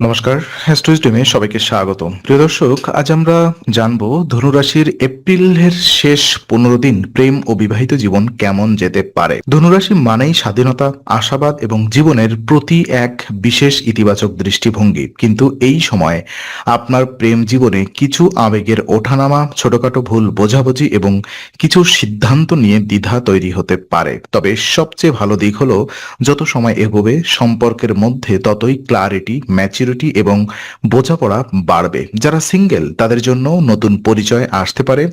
নমস্কার, অ্যাস্ট্রোইজডেমে সবাইকে স্বাগত। প্রিয় দর্শক, আজ আমরা জানবো ধনুরাশির এপ্রিলের শেষ 15 দিন প্রেম ও বিবাহিত জীবন কেমন যেতে পারে। ধনুরাশি মানেই স্বাধীনতা, আশাবাদ এবং জীবনের প্রতি এক বিশেষ ইতিবাচক দৃষ্টিভঙ্গি। কিন্তু এই সময় আপনার প্রেম জীবনে কিছু আবেগের ওঠানামা, ছোটখাটো ভুল বোঝাবুঝি এবং কিছু সিদ্ধান্ত নিয়ে দ্বিধা তৈরি হতে পারে। তবে সবচেয়ে ভালো দিক হলো যত সময় এগোবে সম্পর্কের মধ্যে ততই ক্লারিটি, ম্যাচুরিটি এবং বোঝাপড়া বাড়বে। যারা সিঙ্গেল তাদের জন্য নতুন পরিচয় আসতে পারে,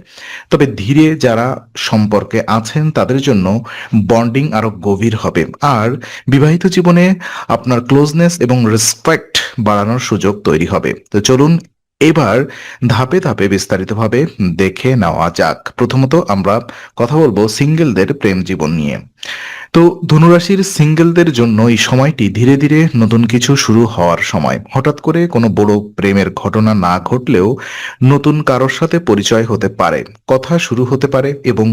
তবে ধীরে যারা সম্পর্কে আছেন তাদের জন্য বন্ডিং আরো গভীর হবে। আর বিবাহিত জীবনে আপনার ক্লোজনেস এবং রেসপেক্ট বাড়ানোর সুযোগ তৈরি হবে। তো চলুন এবার ধাপে ধাপে বিস্তারিতভাবে দেখে নেওয়া যাক। প্রথমত আমরা কথা বলবো সিঙ্গেলদের প্রেম জীবন নিয়ে। তো ধনুরাশির সিঙ্গেলদের জন্য এই সময়টি ধীরে ধীরে নতুন কিছু শুরু হওয়ার সময়। হঠাৎ করে কোনো বড় প্রেমের ঘটনা না ঘটলেও নতুন কারোর সাথে পরিচয় হতে পারে, কথা শুরু হতে পারে এবং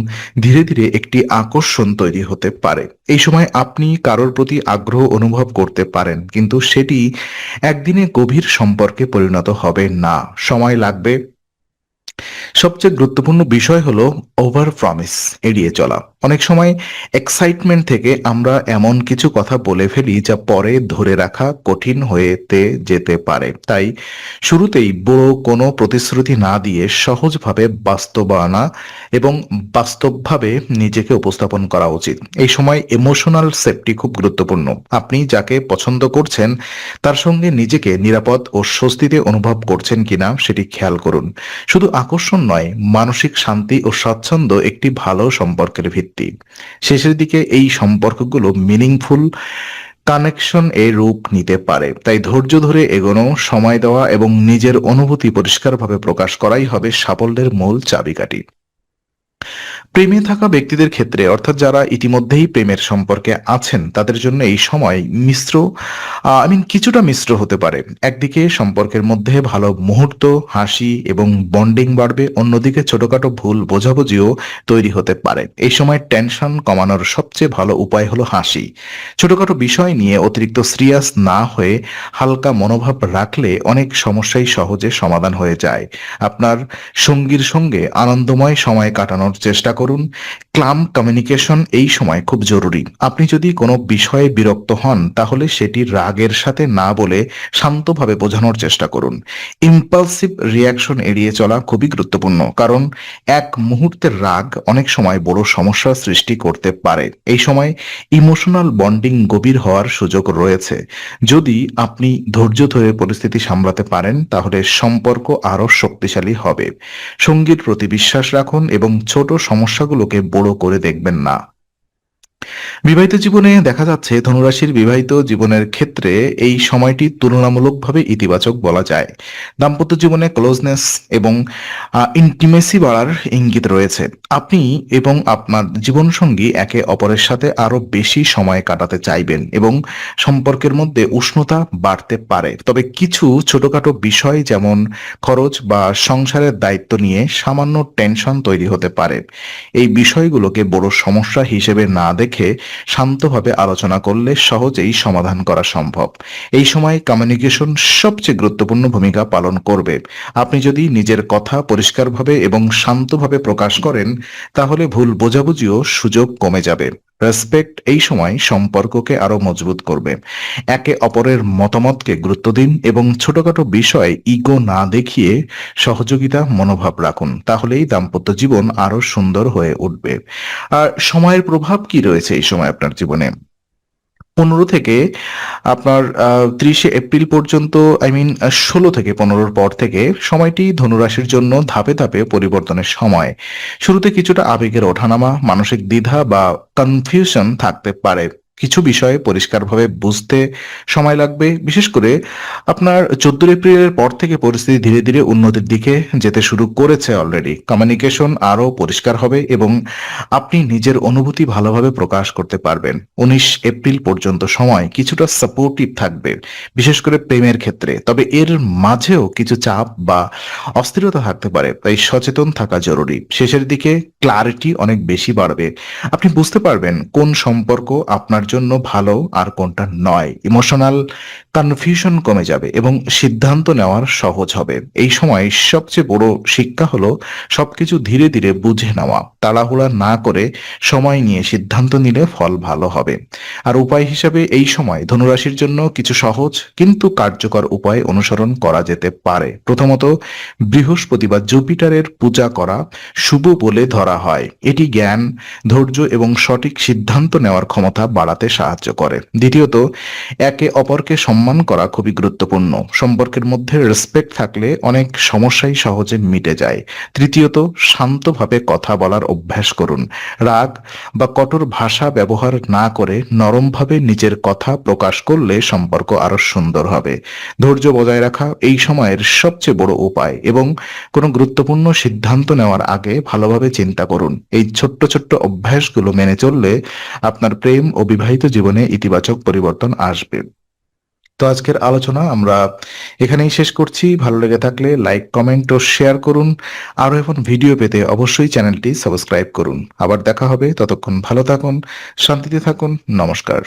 ধীরে ধীরে একটি আকর্ষণ তৈরি হতে পারে। এই সময় আপনি কারোর প্রতি আগ্রহ অনুভব করতে পারেন, কিন্তু সেটি একদিনে গভীর সম্পর্কে পরিণত হবে না, সময় লাগবে। সবচেয়ে গুরুত্বপূর্ণ বিষয় হলো ওভার প্রমিস এড়িয়ে চলা। অনেক সময় এক্সাইটমেন্ট থেকে আমরা এমন কিছু কথা বলে ফেলি যা পরে ধরে রাখা কঠিন হয়েতে যেতে পারে। তাই শুরুতেই বড় কোনো প্রতিশ্রুতি না দিয়ে সহজভাবে বাস্তবায়না এবং বাস্তবভাবে নিজেকে উপস্থাপন করা উচিত। এই সময় ইমোশনাল সেফটি খুব গুরুত্বপূর্ণ। আপনি যাকে পছন্দ করছেন তার সঙ্গে নিজেকে নিরাপদ ও স্বস্তিতে অনুভব করছেন কিনা সেটি খেয়াল করুন। শুধু আকর্ষণ নয়, মানসিক শান্তি ও স্বাচ্ছন্দ্য একটি ভালো সম্পর্কের ভিত্তি। শেষের দিকে এই সম্পর্কগুলো মিনিংফুল কানেকশন এর রূপ নিতে পারে। তাই ধৈর্য ধরে এগোনো, সময় দেওয়া এবং নিজের অনুভূতি পরিষ্কারভাবে প্রকাশ করাই হবে সাফল্যের মূল চাবিকাঠি। প্রেমে থাকা ব্যক্তিদের ক্ষেত্রে, অর্থাৎ যারা ইতিমধ্যেই প্রেমের সম্পর্কে আছেন তাদের জন্য এই সময় কিছুটা মিশ্র হতে পারে। একদিকে সম্পর্কের মধ্যে ভালো মুহূর্ত, হাসি এবং বন্ডিং বাড়বে, অন্যদিকে ছোটখাটো ভুল বোঝাবুঝিও তৈরি হতে পারে। এই সময় টেনশন কমানোর সবচেয়ে ভালো উপায় হলো হাসি। ছোটখাটো বিষয় নিয়ে অতিরিক্ত সিরিয়াস না হয়ে হালকা মনোভাব রাখলে অনেক সমস্যাই সহজে সমাধান হয়ে যায়। আপনার সঙ্গীর সঙ্গে আনন্দময় সময় কাটানোর চেষ্টা করুন। ক্লাম কমিউনিকেশন এই সময় খুব জরুরি। আপনি যদি কোনো বিষয়ে বিরক্ত হন তাহলে সেটি রাগের সাথে না বলে শান্তভাবে বোঝানোর চেষ্টা করুন। ইম্পালসিভ রিয়াকশন এড়িয়ে চলা খুবই গুরুত্বপূর্ণ, কারণ এক মুহূর্তের রাগ অনেক সময় বড় সমস্যার সৃষ্টি করতে পারে। এই সময় ইমোশনাল বন্ডিং গভীর হওয়ার সুযোগ রয়েছে। যদি আপনি ধৈর্য ধরে পরিস্থিতি সামলাতে পারেন তাহলে সম্পর্ক আরো শক্তিশালী হবে। সঙ্গীর প্রতি বিশ্বাস রাখুন এবং ছোট সমস্যাগুলোকে বড় করে দেখবেন না। বিবাহিত জীবনে দেখা যাচ্ছে ধনুরাশির বিবাহিত জীবনের ক্ষেত্রে এই সময়টি তুলনামূলকভাবে ইতিবাচক বলা যায়। দাম্পত্য জীবনে ক্লোজনেস এবং ইন্টিমেসি বাড়ার ইঙ্গিত রয়েছে। আপনি এবং আপনার জীবনসঙ্গী একে অপরের সাথে আরো বেশি সময় কাটাতে চাইবেন এবং সম্পর্কের মধ্যে উষ্ণতা বাড়তে পারে। তবে কিছু ছোটখাটো বিষয় যেমন খরচ বা সংসারের দায়িত্ব নিয়ে সামান্য টেনশন তৈরি হতে পারে। এই বিষয়গুলোকে বড় সমস্যা হিসেবে না দেখে শান্তভাবে আলোচনা করলে সহজেই সমাধান করা সম্ভব। এই সময় কমিউনিকেশন সবচেয়ে গুরুত্বপূর্ণ ভূমিকা পালন করবে। আপনি যদি নিজের কথা পরিষ্কারভাবে এবং শান্তভাবে প্রকাশ করেন তাহলে ভুল বোঝাবুঝিও সুযোগ কমে যাবে। রেসপেক্ট এই সময় সম্পর্ককে আরো মজবুত করবে। একে অপরের মতামতকে গুরুত্ব দিন এবং ছোটখাটো বিষয়ে ইগো না দেখিয়ে সহযোগিতা মনোভাব রাখুন। তাহলেই দাম্পত্য জীবন আরো সুন্দর হয়ে উঠবে। আর সময়ের প্রভাব কি রয়েছে এই সময় আপনার জীবনে? 15 থেকে আপনার 30 এপ্রিল পর্যন্ত, 16 থেকে 15-র পর থেকে সময়টি ধনুরাশির জন্য ধাপে ধাপে পরিবর্তনের সময়। শুরুতে কিছুটা আবেগের ওঠানামা, মানসিক দ্বিধা বা কনফিউশন থাকতে পারে। কিছু বিষয় পরিষ্কারভাবে বুঝতে সময় লাগবে। বিশেষ করে আপনার 14 এপ্রিলের পর থেকে পরিস্থিতি ধীরে ধীরে উন্নতির দিকে যেতে শুরু করেছে অলরেডি। কমিউনিকেশন আরো পরিষ্কার হবে এবং আপনি নিজের অনুভূতি ভালোভাবে প্রকাশ করতে পারবেন। 19 এপ্রিল পর্যন্ত সময় কিছুটা সাপোর্টিভ থাকবে, বিশেষ করে প্রেমের ক্ষেত্রে। তবে এর মাঝেও কিছু চাপ বা অস্থিরতা থাকতে পারে, তাই সচেতন থাকা জরুরি। শেষের দিকে ক্লারিটি অনেক বেশি বাড়বে। আপনি বুঝতে পারবেন কোন সম্পর্ক আপনার জন্য ভালো আর কোনটা নয়। ইমোশনাল কনফিউশন কমে যাবে এবং সিদ্ধান্ত নেওয়ার সহজ হবে। এই সময় সবচেয়ে বড় শিক্ষা হলো সবকিছু ধীরে ধীরে বুঝে নেওয়া, তাড়াহুড়া না করে সময় নিয়ে সিদ্ধান্ত নিলে ফল ভালো হবে। আর উপায় হিসেবে এই সময় ধনুরাশির জন্য কিছু সহজ কিন্তু কার্যকর উপায় অনুসরণ করা যেতে পারে। প্রথমত, বৃহস্পতি বা জুপিটারের পূজা করা শুভ বলে ধরা হয়। এটি জ্ঞান, ধৈর্য এবং সঠিক সিদ্ধান্ত নেওয়ার ক্ষমতা বাড়াতে সাহায্য করে। দ্বিতীয়ত, একে অপরকে সম্মান করা খুবই গুরুত্বপূর্ণ। সম্পর্কের মধ্যে রেসপেক্ট থাকলে অনেক সমস্যাই সহজে মিটে যায়। তৃতীয়ত, শান্তভাবে কথা বলার অভ্যাস করুন। রাগ বা কঠোর ভাষা ব্যবহার না করে নরমভাবে নিজের কথা প্রকাশ করলে সম্পর্ক আরো সুন্দর হবে। ধৈর্য বজায় রাখা এই সময়ের সবচেয়ে বড় উপায় এবং কোনো গুরুত্বপূর্ণ সিদ্ধান্ত নেওয়ার আগে ভালোভাবে চিন্তা করুন। এই ছোট্ট ছোট্ট অভ্যাসগুলো মেনে চললে আপনার প্রেম ও বিবাহিত জীবনে ইতিবাচক পরিবর্তন আসবে। তো আজকের আলোচনা আমরা এখানেই শেষ করছি। ভালো লেগে থাকলে লাইক, কমেন্ট ও শেয়ার করুন। আরো এমন ভিডিও পেতে অবশ্যই চ্যানেলটি সাবস্ক্রাইব করুন। আবার দেখা হবে, ততক্ষণ ভালো থাকুন, শান্তিতে থাকুন। নমস্কার।